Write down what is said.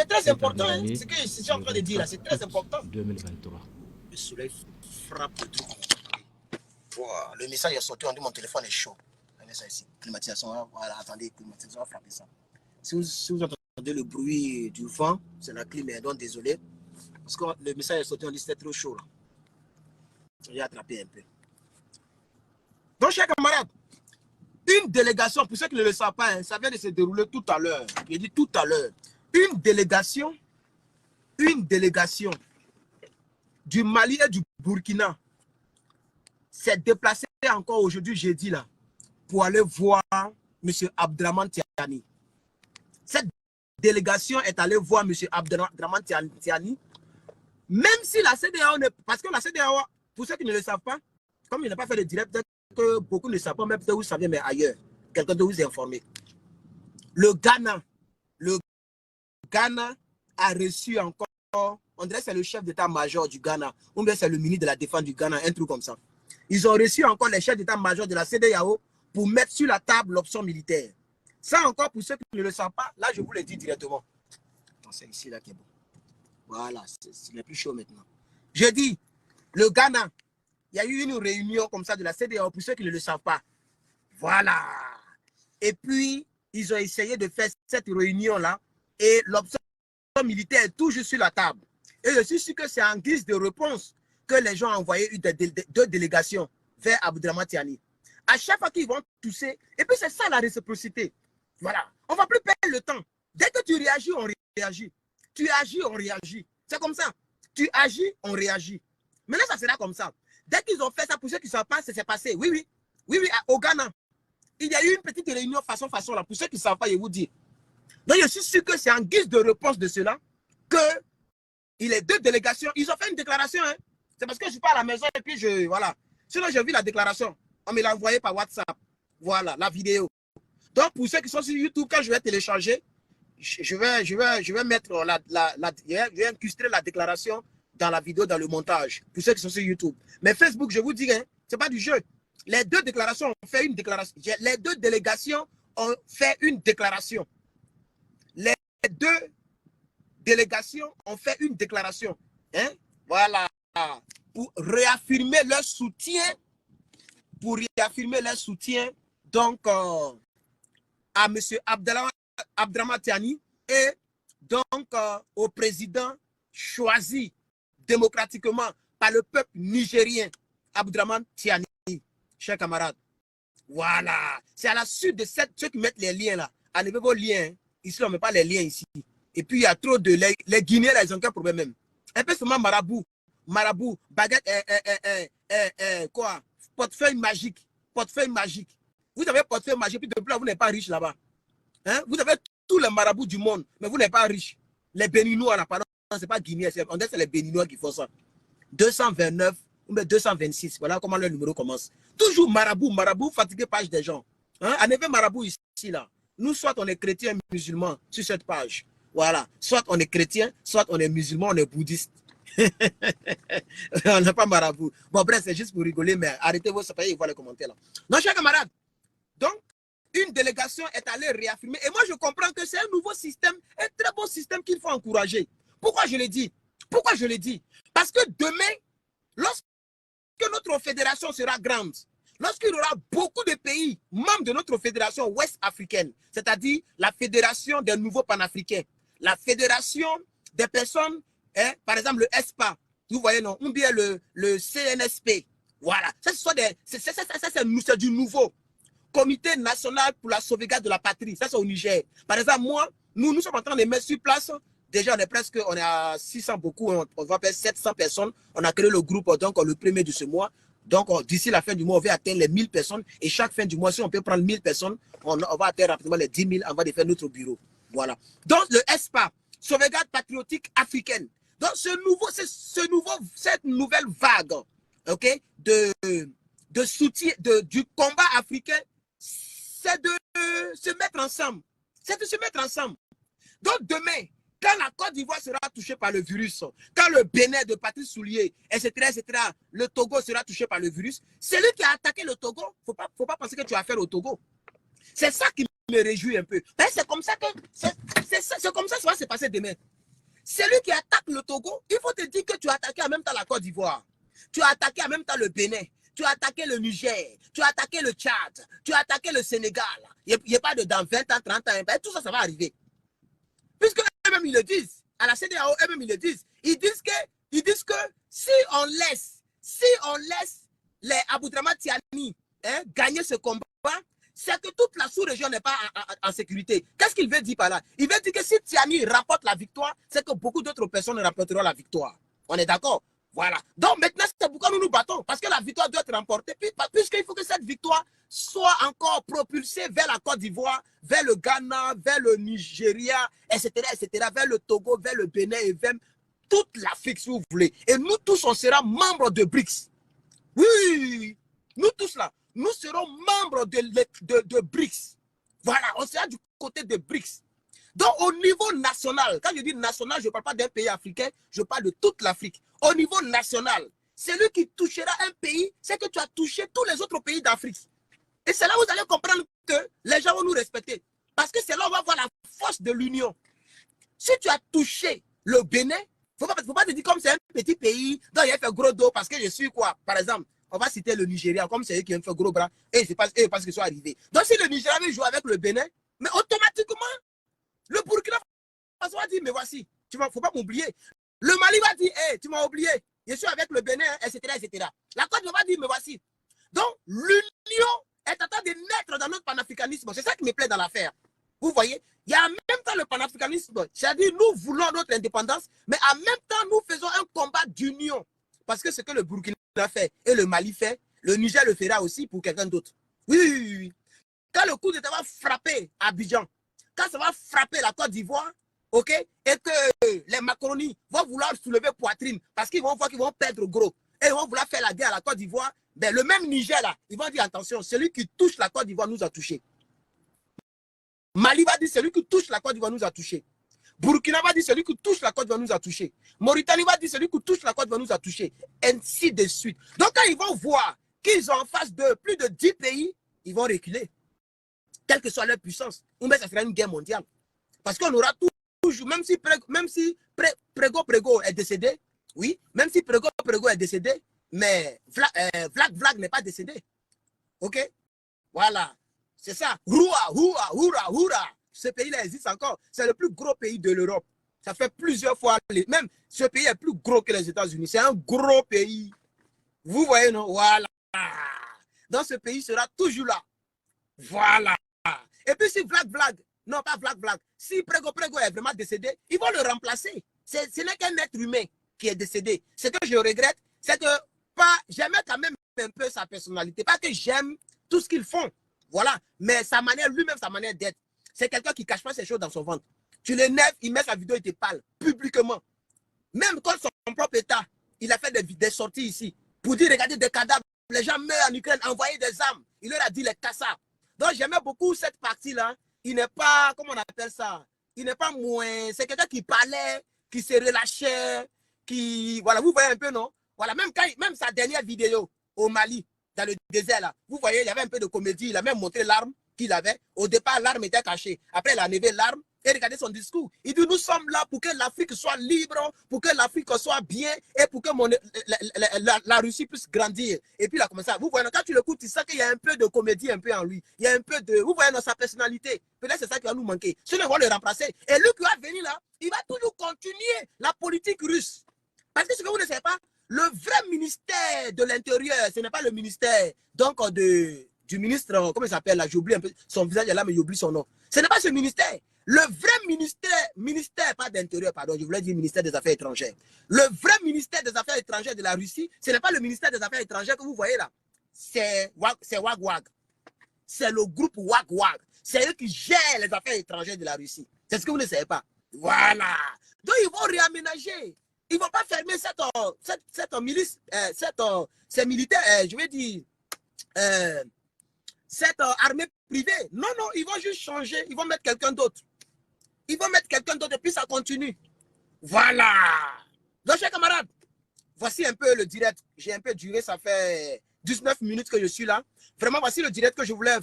très important, hein. Ce que je suis en train de dire là, c'est très important. 2023. Le soleil frappe le truc. Wow, le message est sorti, on dit mon téléphone est chaud. Regardez ça ici, climatisation, voilà, attendez, climatisation, on va frapper ça. Si vous entendez le bruit du vent, c'est la clim, donc désolé. Parce que le message est sorti, on dit c'était trop chaud là. J'ai attrapé un peu. Donc, chers camarades, une délégation, pour ceux qui ne le savent pas, hein, ça vient de se dérouler tout à l'heure. J'ai dit tout à l'heure. Une délégation du Mali et du Burkina s'est déplacée encore aujourd'hui, jeudi, là, pour aller voir M. Abdraman Tiani. Cette délégation est allée voir M. Abdraman Tiani, même si la CEDEAO n'est... Parce que la CEDEAO, pour ceux qui ne le savent pas, comme il n'a pas fait de direct, peut-être que beaucoup ne savent pas, même peut-être vous savez, mais ailleurs, quelqu'un doit vous informer. Le Ghana a reçu encore, on dirait que c'est le chef d'état-major du Ghana, ou bien c'est le ministre de la Défense du Ghana, un truc comme ça. Ils ont reçu encore les chefs d'état-major de la CEDEAO pour mettre sur la table l'option militaire. Ça encore, pour ceux qui ne le savent pas, là je vous le dis directement. C'est ici là qui est bon. Voilà, c'est plus chaud maintenant. Je dis, le Ghana, il y a eu une réunion comme ça de la CEDEAO, pour ceux qui ne le savent pas. Voilà. Et puis, ils ont essayé de faire cette réunion-là, et l'option militaire est toujours sur la table. Et je suis sûr que c'est en guise de réponse que les gens ont envoyé deux délégations vers Abdraman Tiani. À chaque fois qu'ils vont tousser, et puis c'est ça la réciprocité. Voilà. On ne va plus perdre le temps. Dès que tu réagis, on réagit. Tu agis, on réagit. C'est comme ça. Tu agis, on réagit. Maintenant, ça sera comme ça. Dès qu'ils ont fait ça, pour ceux qui ne savent pas, c'est passé. Oui, au Ghana. Il y a eu une petite réunion façon là. Pour ceux qui ne savent pas, je vous dis. Donc, je suis sûr que c'est en guise de réponse de cela que les deux délégations, ils ont fait une déclaration. Hein. C'est parce que je suis pas à la maison et puis voilà. Sinon, j'ai vu la déclaration. On me l'a envoyé par WhatsApp. Voilà, la vidéo. Donc, pour ceux qui sont sur YouTube, quand je vais télécharger, je vais mettre je vais incruster la déclaration dans la vidéo, dans le montage, pour ceux qui sont sur YouTube. Mais Facebook, je vous dis, hein, c'est pas du jeu. Les deux déclarations ont fait une déclaration. Les deux délégations ont fait une déclaration. Les deux délégations ont fait une déclaration. Hein? Voilà. Pour réaffirmer leur soutien. Donc, à M. Abdraman Tiani et donc au président choisi démocratiquement par le peuple nigérien, Abdraman Tiani, chers camarades. Voilà. C'est à la suite de ceux qui mettent les liens là. Enlevez vos liens. Hein. Ici, on ne met pas les liens ici. Et puis, il y a trop de... Les Guinéens, là, ils ont qu'un problème même. Un peu seulement marabout, baguette, quoi? Portefeuille magique. Vous avez portefeuille magique, puis depuis là, vous n'êtes pas riche là-bas. Hein? Vous avez tous les marabouts du monde, mais vous n'êtes pas riche. Les Béninois, là, pardon, c'est pas Guinéen, on dit que c'est les Béninois qui font ça. 229 ou 226, voilà comment le numéro commence. Toujours marabout, fatigué page des gens. Hein? En effet, marabout ici, là. Nous, soit on est chrétien, musulman, sur cette page. Voilà. Soit on est chrétien, soit on est musulman, on est bouddhiste. On n'est pas marabout. Bon, bref, c'est juste pour rigoler, mais arrêtez vos sapins et voir les commentaires là. Non, chers camarades, donc, une délégation est allée réaffirmer. Et moi, je comprends que c'est un nouveau système, un très bon système qu'il faut encourager. Pourquoi je l'ai dit? Parce que demain, lorsque notre fédération sera grande, lorsqu'il y aura beaucoup de pays membres de notre fédération ouest africaine, c'est-à-dire la fédération des nouveaux panafricains, la fédération des personnes, hein, par exemple le ESPA, vous voyez, non, ou bien le CNSP, voilà, c'est du nouveau. Comité national pour la sauvegarde de la patrie, ça c'est au Niger. Par exemple, nous sommes en train de mettre sur place. Déjà, on est à 600 beaucoup, on va faire 700 personnes. On a créé le groupe donc le 1er de ce mois. Donc, d'ici la fin du mois, on va atteindre les 1000 personnes. Et chaque fin du mois, si on peut prendre 1000 personnes, on va atteindre rapidement les 10 000 avant de faire notre bureau. Voilà. Donc, le ESPA, sauvegarde patriotique africaine. Donc, cette nouvelle vague, ok, de soutien, du combat africain, c'est de se mettre ensemble. Donc, demain, quand la Côte d'Ivoire sera touchée par le virus, quand le Bénin de Patrice Soulier, etc., le Togo sera touché par le virus, celui qui a attaqué le Togo, faut pas penser que tu as affaire au Togo. C'est ça qui me réjouit un peu. C'est comme ça que ça va se passer demain. Celui qui attaque le Togo, il faut te dire que tu as attaqué en même temps la Côte d'Ivoire. Tu as attaqué en même temps le Bénin. Tu as attaqué le Niger. Tu as attaqué le Tchad. Tu as attaqué le Sénégal. Il n'y a pas de dans 20 ans, 30 ans. Tout ça, ça va arriver. Puisque eux-mêmes, ils le disent. À la CEDEAO, eux-mêmes, ils le disent. Ils disent que si on laisse les Aboudraman Tiani gagner ce combat, c'est que toute la sous-région n'est pas en sécurité. Qu'est-ce qu'il veut dire par là? Il veut dire que si Tiani remporte la victoire, c'est que beaucoup d'autres personnes remporteront la victoire. On est d'accord? Voilà. Donc maintenant, c'est pourquoi nous nous battons. Parce que la victoire doit être remportée. Puisqu'il faut que cette victoire soit encore propulsée vers la Côte d'Ivoire, vers le Ghana, vers le Nigeria, etc., vers le Togo, vers le Bénin et vers toute l'Afrique, si vous voulez. Et nous tous, on sera membres de BRICS. Oui, nous tous là, nous serons membres de BRICS. Voilà, on sera du côté de BRICS. Donc, au niveau national, quand je dis national, je ne parle pas d'un pays africain, je parle de toute l'Afrique. Au niveau national, celui qui touchera un pays, c'est que tu as touché tous les autres pays d'Afrique. Et c'est là où vous allez comprendre que les gens vont nous respecter. Parce que c'est là où on va voir la force de l'union. Si tu as touché le Bénin, il ne faut pas te dire comme c'est un petit pays, donc il a fait gros dos parce que je suis quoi? Par exemple, on va citer le Nigeria, comme c'est eux qui ont fait gros bras, et c'est parce qu'ils sont arrivés. Donc si le Nigeria veut jouer avec le Bénin, mais automatiquement, le Burkina Faso va dire, mais voici, il ne faut pas m'oublier. Le Mali va dire, hey, tu m'as oublié, je suis avec le Bénin, etc., etc. La Côte va dire, mais voici. Donc, l'union est en train de naître dans notre panafricanisme. C'est ça qui me plaît dans l'affaire. Vous voyez, il y a en même temps le panafricanisme. C'est-à-dire, nous voulons notre indépendance, mais en même temps, nous faisons un combat d'union. Parce que ce que le Burkina fait et le Mali fait, le Niger le fera aussi pour quelqu'un d'autre. Oui, oui, oui, oui. Quand le coup d'État va frapper Abidjan, quand ça va frapper la Côte d'Ivoire, ok, et que les Macronis vont vouloir soulever poitrine parce qu'ils vont voir qu'ils vont perdre gros et ils vont vouloir faire la guerre à la Côte d'Ivoire, ben, le même Niger là, ils vont dire attention, celui qui touche la Côte d'Ivoire nous a touché. Mali va dire celui qui touche la Côte d'Ivoire nous a touché. Burkina va dire celui qui touche la Côte d'Ivoire nous a touché. Mauritanie va dire celui qui touche la Côte d'Ivoire nous a touché. Ainsi de suite. Donc quand ils vont voir qu'ils ont en face de plus de 10 pays, ils vont reculer. Quelle que soit leur puissance. Ou bien ça sera une guerre mondiale. Parce qu'on aura toujours, même si Prego est décédé, oui, même si Prego est décédé, mais Vlag n'est pas décédé. Ok? Voilà. C'est ça. Houra. Ce pays-là existe encore. C'est le plus gros pays de l'Europe. Ça fait plusieurs fois. Même ce pays est plus gros que les États-Unis. C'est un gros pays. Vous voyez, non? Voilà. Donc ce pays sera toujours là. Voilà. Et puis si Vlag, non pas Vlag, si Prego est vraiment décédé, ils vont le remplacer. Ce n'est qu'un être humain qui est décédé. Ce que je regrette, c'est que j'aimais quand même un peu sa personnalité. Pas que j'aime tout ce qu'ils font. Voilà. Mais sa manière, lui-même, sa manière d'être. C'est quelqu'un qui ne cache pas ses choses dans son ventre. Tu l'énerves, il met sa vidéo, il te parle publiquement. Même quand son propre État, il a fait des sorties ici pour dire, regardez des cadavres, les gens meurent en Ukraine, envoyer des armes. Il leur a dit les cassards. Donc j'aimais beaucoup cette partie-là. Il n'est pas, comment on appelle ça? Il n'est pas moins, c'est quelqu'un qui parlait, qui se relâchait, qui, voilà, vous voyez un peu, non? Voilà, même sa dernière vidéo au Mali, dans le désert là, vous voyez, il y avait un peu de comédie, il a même montré l'arme qu'il avait. Au départ, l'arme était cachée. Après, il a enlevé l'arme et regardez son discours. Il dit, nous sommes là pour que l'Afrique soit libre, pour que l'Afrique soit bien et pour que la Russie puisse grandir. Et puis, il a commencé à... Vous voyez, quand tu l'écoutes, tu sens qu'il y a un peu de comédie un peu en lui. Il y a un peu de... Vous voyez, dans sa personnalité. Peut-être c'est ça qui va nous manquer. Sinon, ils vont le remplacer. Et lui qui va venir là, il va toujours continuer la politique russe. Parce que ce que vous ne savez pas, le vrai ministère de l'Intérieur, ce n'est pas le ministère donc du ministre, comment il s'appelle là, j'oublie un peu son visage là, mais j'oublie son nom. Ce n'est pas ce ministère. Le vrai ministère pas d'intérieur, pardon, je voulais dire ministère des Affaires étrangères. Le vrai ministère des Affaires étrangères de la Russie, ce n'est pas le ministère des Affaires étrangères que vous voyez là. C'est Wagwag. C'est le groupe Wagwag. C'est eux qui gèrent les affaires étrangères de la Russie. C'est ce que vous ne savez pas. Voilà. Donc ils vont réaménager. Ils ne vont pas fermer cette milice, ces militaires, je vais dire, cette armée privée. Non, non, ils vont juste changer. Ils vont mettre quelqu'un d'autre. Ils vont mettre quelqu'un d'autre et puis ça continue. Voilà. Donc, chers camarades, voici un peu le direct. J'ai un peu duré, ça fait 19 minutes que je suis là. Vraiment, voici le direct que je voulais faire.